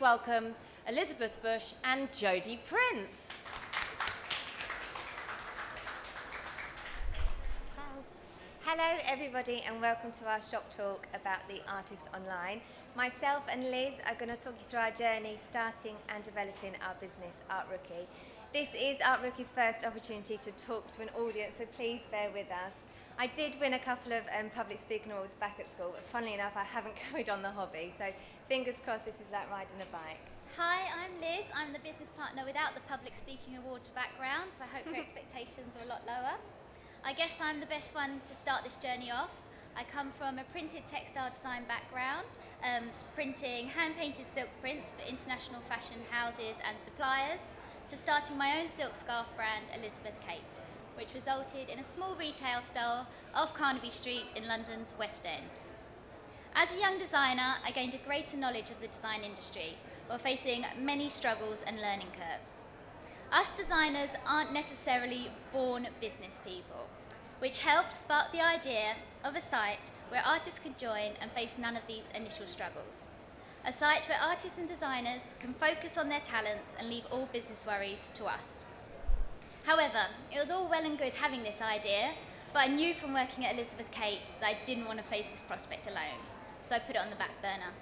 welcome Elizabeth Bush and Jodie Prince. Hello everybody and welcome to our shop talk about the artist online. Myself and Liz are going to talk you through our journey starting and developing our business, Art Rookie. This is Art Rookie's first opportunity to talk to an audience, so please bear with us. I did win a couple of public speaking awards back at school, but funnily enough I haven't carried on the hobby, so fingers crossed this is like riding a bike. Hi, I'm Liz. I'm the business partner without the public speaking awards background, so I hope your expectations are a lot lower. I guess I'm the best one to start this journey off. I come from a printed textile design background, printing hand-painted silk prints for international fashion houses and suppliers, to starting my own silk scarf brand, Elizabeth Kate, which resulted in a small retail store off Carnaby Street in London's West End. As a young designer, I gained a greater knowledge of the design industry while facing many struggles and learning curves. Us designers aren't necessarily born business people, which helped spark the idea of a site where artists could join and face none of these initial struggles. A site where artists and designers can focus on their talents and leave all business worries to us. However, it was all well and good having this idea, but I knew from working at Elizabeth Kate that I didn't want to face this prospect alone, so I put it on the back burner.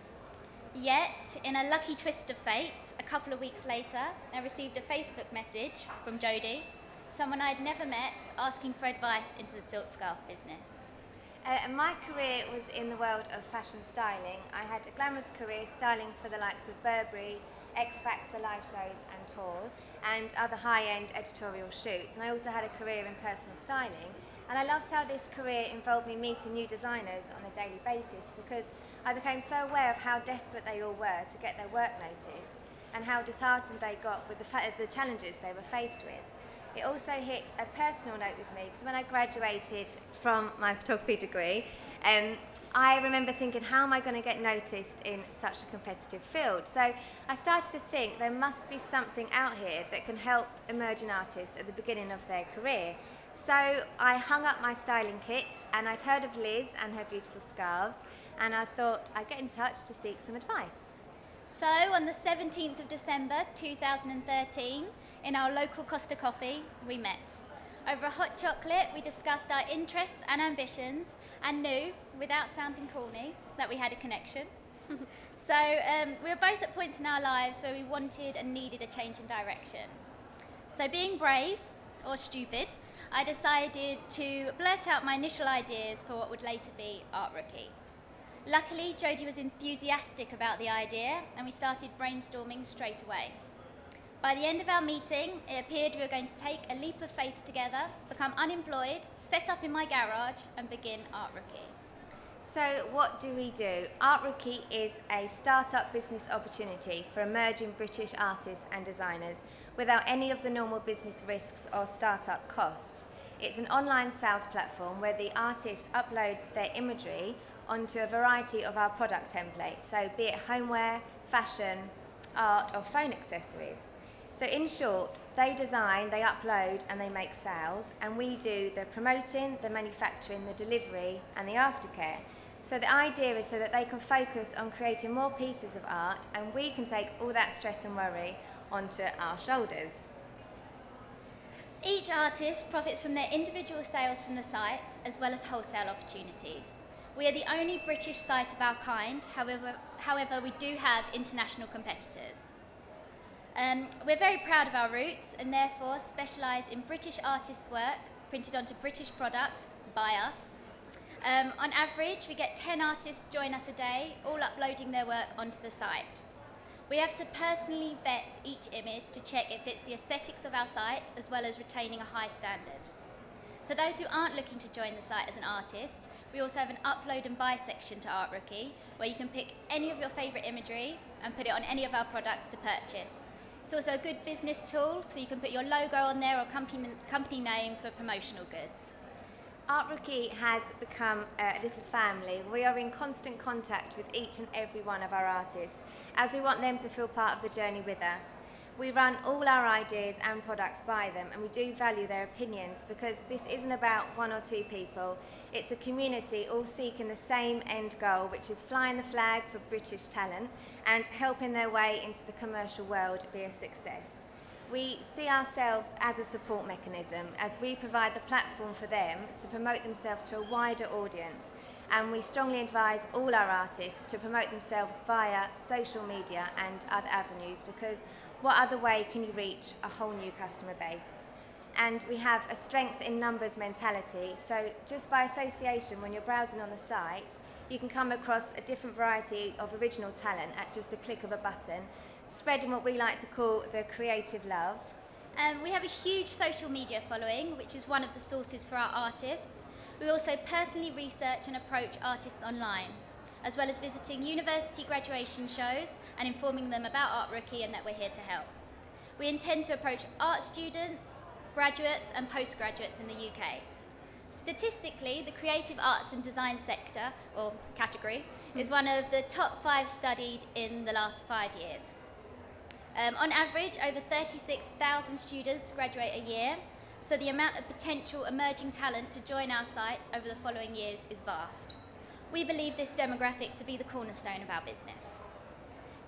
Yet, in a lucky twist of fate, a couple of weeks later, I received a Facebook message from Jodie, someone I'd never met, asking for advice into the silk scarf business. My career was in the world of fashion styling. I had a glamorous career styling for the likes of Burberry, X Factor live shows and tour, and other high-end editorial shoots. And I also had a career in personal styling. And I loved how this career involved me meeting new designers on a daily basis, because I became so aware of how desperate they all were to get their work noticed and how disheartened they got with the challenges they were faced with. It also hit a personal note with me, because when I graduated from my photography degree, I remember thinking, how am I going to get noticed in such a competitive field? So I started to think there must be something out here that can help emerging artists at the beginning of their career. So I hung up my styling kit, and I'd heard of Liz and her beautiful scarves, and I thought I'd get in touch to seek some advice. So on the 17th of December 2013, in our local Costa Coffee, we met. Over a hot chocolate, we discussed our interests and ambitions, and knew, without sounding corny, that we had a connection. So we were both at points in our lives where we wanted and needed a change in direction. So being brave, or stupid, I decided to blurt out my initial ideas for what would later be Art Rookie. Luckily, Jodie was enthusiastic about the idea, and we started brainstorming straight away. By the end of our meeting, it appeared we were going to take a leap of faith together, become unemployed, set up in my garage, and begin Art Rookie. So what do we do? Art Rookie is a start-up business opportunity for emerging British artists and designers without any of the normal business risks or start-up costs. It's an online sales platform where the artist uploads their imagery onto a variety of our product templates, so be it homeware, fashion, art or phone accessories. So in short, they design, they upload and they make sales, and we do the promoting, the manufacturing, the delivery and the aftercare. So the idea is so that they can focus on creating more pieces of art, and we can take all that stress and worry onto our shoulders. Each artist profits from their individual sales from the site, as well as wholesale opportunities. We are the only British site of our kind, however we do have international competitors. We're very proud of our roots and therefore specialise in British artists' work printed onto British products by us. On average, we get 10 artists join us a day, all uploading their work onto the site. We have to personally vet each image to check it fits the aesthetics of our site, as well as retaining a high standard. For those who aren't looking to join the site as an artist, we also have an upload and buy section to Art Rookie, where you can pick any of your favourite imagery and put it on any of our products to purchase. It's also a good business tool, so you can put your logo on there or company name for promotional goods. Art Rookie has become a little family. We are in constant contact with each and every one of our artists, as we want them to feel part of the journey with us. We run all our ideas and products by them, and we do value their opinions because this isn't about one or two people. It's a community all seeking the same end goal, which is flying the flag for British talent and helping their way into the commercial world be a success. We see ourselves as a support mechanism as we provide the platform for them to promote themselves to a wider audience, and we strongly advise all our artists to promote themselves via social media and other avenues, because what other way can you reach a whole new customer base? And we have a strength in numbers mentality, so just by association, when you're browsing on the site, you can come across a different variety of original talent at just the click of a button, spreading what we like to call the creative love. We have a huge social media following, which is one of the sources for our artists. We also personally research and approach artists online, as well as visiting university graduation shows and informing them about Art Rookie and that we're here to help. We intend to approach art students, graduates and postgraduates in the UK. Statistically, the creative arts and design sector, or category, is one of the top 5 studied in the last 5 years. On average, over 36,000 students graduate a year, so the amount of potential emerging talent to join our site over the following years is vast. We believe this demographic to be the cornerstone of our business.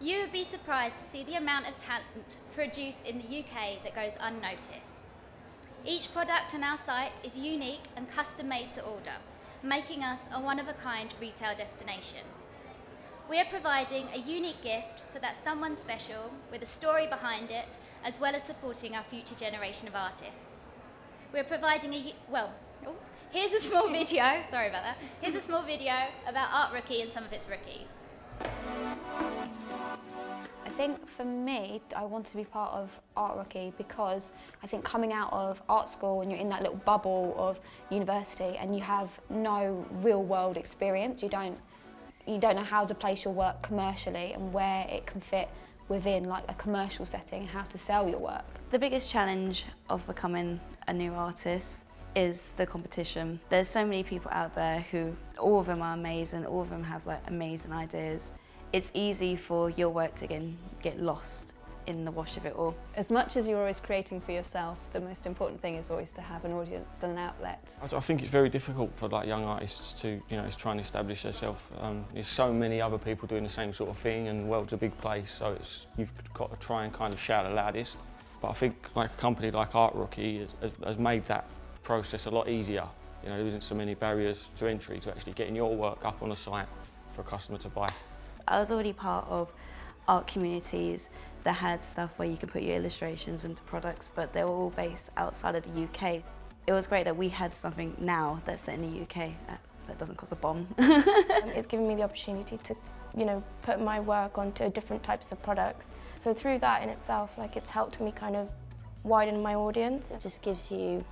You would be surprised to see the amount of talent produced in the UK that goes unnoticed. Each product on our site is unique and custom made to order, making us a one-of-a-kind retail destination. We are providing a unique gift for that someone special with a story behind it, as well as supporting our future generation of artists. We're providing here's a small video, sorry about that. Here's a small video about Art Rookie and some of its rookies. I think for me, I wanted to be part of Art Rookie because I think coming out of art school and you're in that little bubble of university and you have no real world experience, you don't know how to place your work commercially and where it can fit within like a commercial setting and how to sell your work. The biggest challenge of becoming a new artist is the competition. There's so many people out there who, all of them are amazing, all of them have like amazing ideas. It's easy for your work to get lost in the wash of it all. As much as you're always creating for yourself, the most important thing is always to have an audience and an outlet. I think it's very difficult for like young artists to, try and establish themselves. There's so many other people doing the same sort of thing, and the world's a big place, so you've got to try and kind of shout the loudest. But I think like a company like Art Rookie has made that process a lot easier. There isn't so many barriers to entry to actually getting your work up on a site for a customer to buy. I was already part of art communities that had stuff where you could put your illustrations into products, but they were all based outside of the UK. It was great that we had something now that's set in the UK that doesn't cost a bomb. It's given me the opportunity to, put my work onto different types of products. So through that in itself, it's helped me kind of widen my audience. It just gives you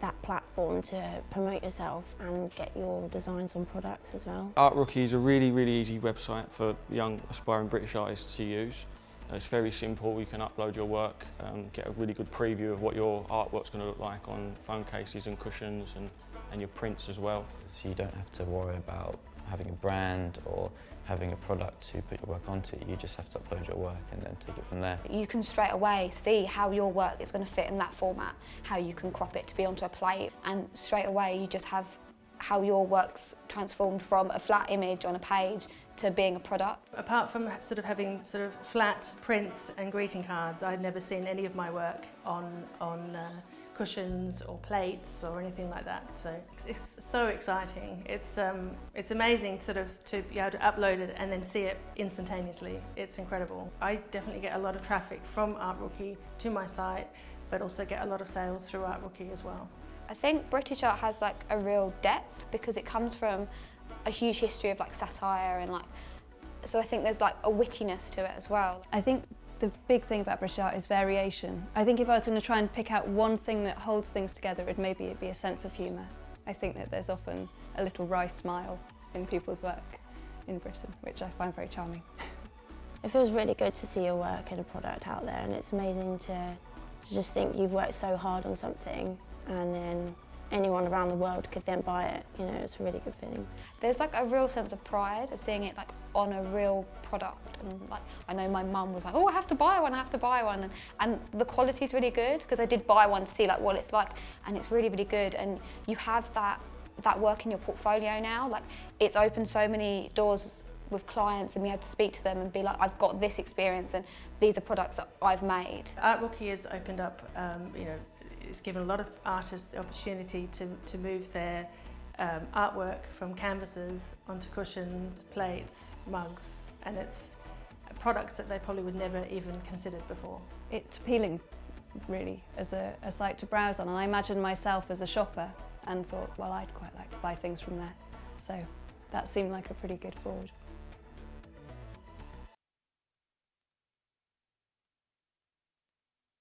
that platform to promote yourself and get your designs on products as well. Art Rookie is a really, really easy website for young aspiring British artists to use. It's very simple. You can upload your work, get a really good preview of what your artwork's going to look like on phone cases and cushions and your prints as well. So you don't have to worry about having a brand or having a product to put your work onto. You just have to upload your work and then take it from there. You can straight away see how your work is going to fit in that format, how you can crop it to be onto a plate, and straight away you just have how your work's transformed from a flat image on a page to being a product. Apart from having flat prints and greeting cards, I'd never seen any of my work on cushions or plates or anything like that. So it's so exciting. It's amazing to be able to upload it and then see it instantaneously. It's incredible. I definitely get a lot of traffic from Art Rookie to my site, but also get a lot of sales through Art Rookie as well. I think British art has a real depth because it comes from a huge history of satire and so I think there's a wittiness to it as well. I think the big thing about British art is variation. I think if I was going to try and pick out one thing that holds things together, it'd be a sense of humour. I think that there's often a little wry smile in people's work in Britain, which I find very charming. It feels really good to see your work and a product out there, and it's amazing to just think you've worked so hard on something and then any one of around the world could then buy it. You know, it's a really good feeling. There's like a real sense of pride of seeing it like on a real product, and like I know my mum was like, oh, I have to buy one, I have to buy one, and the quality's really good, because I did buy one to see like what it's like, and it's really, really good, and you have that work in your portfolio now. Like, it's opened so many doors with clients, and we have to speak to them and be like, I've got this experience and these are products that I've made. Art Rookie has opened up, you know, it's given a lot of artists the opportunity to move their artwork from canvases onto cushions, plates, mugs, and it's products that they probably would never even considered before. It's appealing, really, as a site to browse on, and I imagined myself as a shopper and thought, well, I'd quite like to buy things from there. So that seemed like a pretty good forward.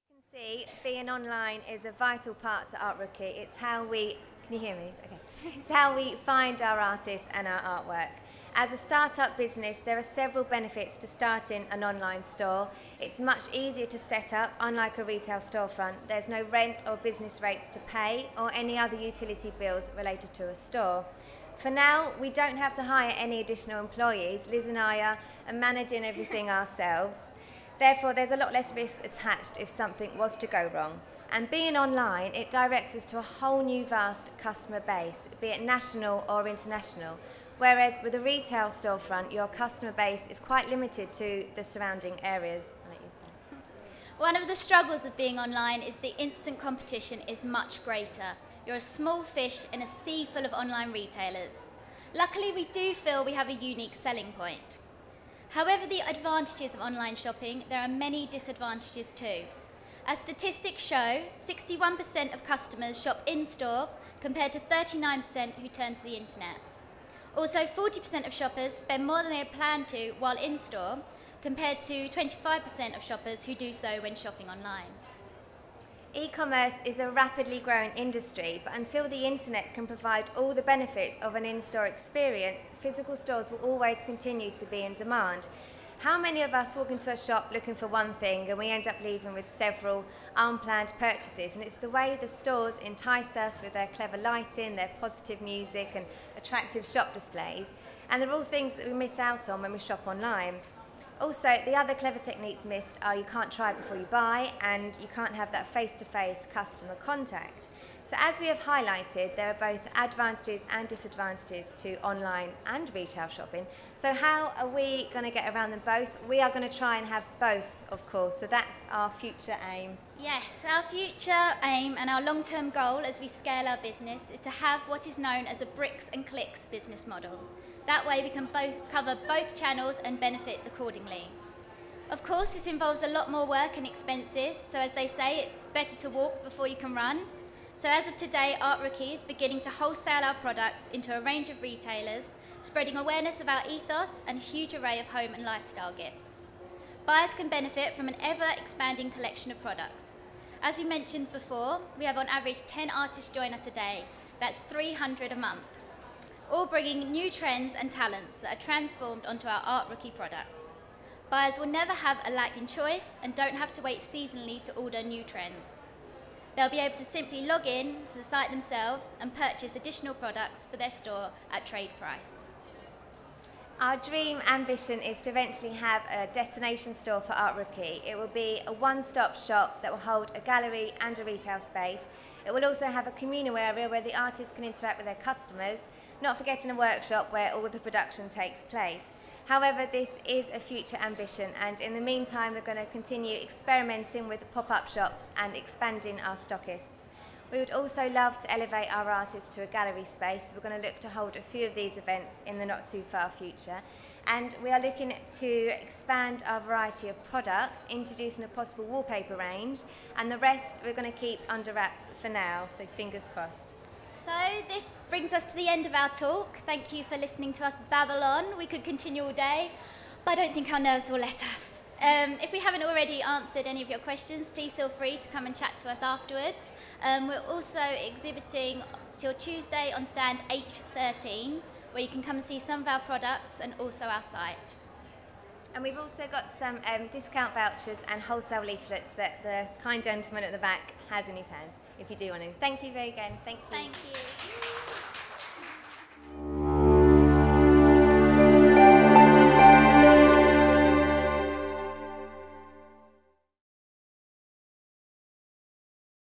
You can see being online is a vital part to Art Rookie. It's how we, can you hear me? Okay. It's how we find our artists and our artwork. As a start-up business, there are several benefits to starting an online store. It's much easier to set up, unlike a retail storefront. There's no rent or business rates to pay or any other utility bills related to a store. For now, we don't have to hire any additional employees. Liz and I are managing everything ourselves. Therefore, there's a lot less risk attached if something was to go wrong. And being online, it directs us to a whole new vast customer base, be it national or international. Whereas with a retail storefront, your customer base is quite limited to the surrounding areas. One of the struggles of being online is the instant competition is much greater. You're a small fish in a sea full of online retailers. Luckily, we do feel we have a unique selling point. However, the advantages of online shopping, there are many disadvantages too. As statistics show, 61% of customers shop in-store compared to 39% who turn to the internet. Also, 40% of shoppers spend more than they had planned to while in-store, compared to 25% of shoppers who do so when shopping online. E-commerce is a rapidly growing industry, but until the internet can provide all the benefits of an in-store experience, physical stores will always continue to be in demand. How many of us walk into a shop looking for one thing and we end up leaving with several unplanned purchases? And it's the way the stores entice us with their clever lighting, their positive music and attractive shop displays. And they're all things that we miss out on when we shop online. Also, the other clever techniques missed are you can't try before you buy and you can't have that face-to-face customer contact. So as we have highlighted, there are both advantages and disadvantages to online and retail shopping. So how are we going to get around them both? We are going to try and have both, of course, so that's our future aim. Yes, our future aim and our long-term goal as we scale our business is to have what is known as a bricks and clicks business model. That way we can cover both channels and benefit accordingly. Of course, this involves a lot more work and expenses, so as they say, it's better to walk before you can run. So as of today, Art Rookie is beginning to wholesale our products into a range of retailers, spreading awareness of our ethos and a huge array of home and lifestyle gifts. Buyers can benefit from an ever-expanding collection of products. As we mentioned before, we have on average 10 artists join us a day. That's 300 a month, all bringing new trends and talents that are transformed onto our Art Rookie products. Buyers will never have a lack in choice and don't have to wait seasonally to order new trends. They'll be able to simply log in to the site themselves and purchase additional products for their store at trade price. Our dream ambition is to eventually have a destination store for Art Rookie. It will be a one-stop shop that will hold a gallery and a retail space. It will also have a communal area where the artists can interact with their customers, not forgetting a workshop where all the production takes place. However, this is a future ambition, and in the meantime we're going to continue experimenting with pop-up shops and expanding our stockists. We would also love to elevate our artists to a gallery space. We're going to look to hold a few of these events in the not too far future. And we are looking to expand our variety of products, introducing a possible wallpaper range, and the rest we're going to keep under wraps for now, so fingers crossed. So this brings us to the end of our talk. Thank you for listening to us babble on. We could continue all day, but I don't think our nerves will let us. If we haven't already answered any of your questions, please feel free to come and chat to us afterwards. We're also exhibiting till Tuesday on stand H13, where you can come and see some of our products and also our site. And we've also got some discount vouchers and wholesale leaflets that the kind gentleman at the back has in his hands, if you do want to. Thank you very again. Thank you. Thank you.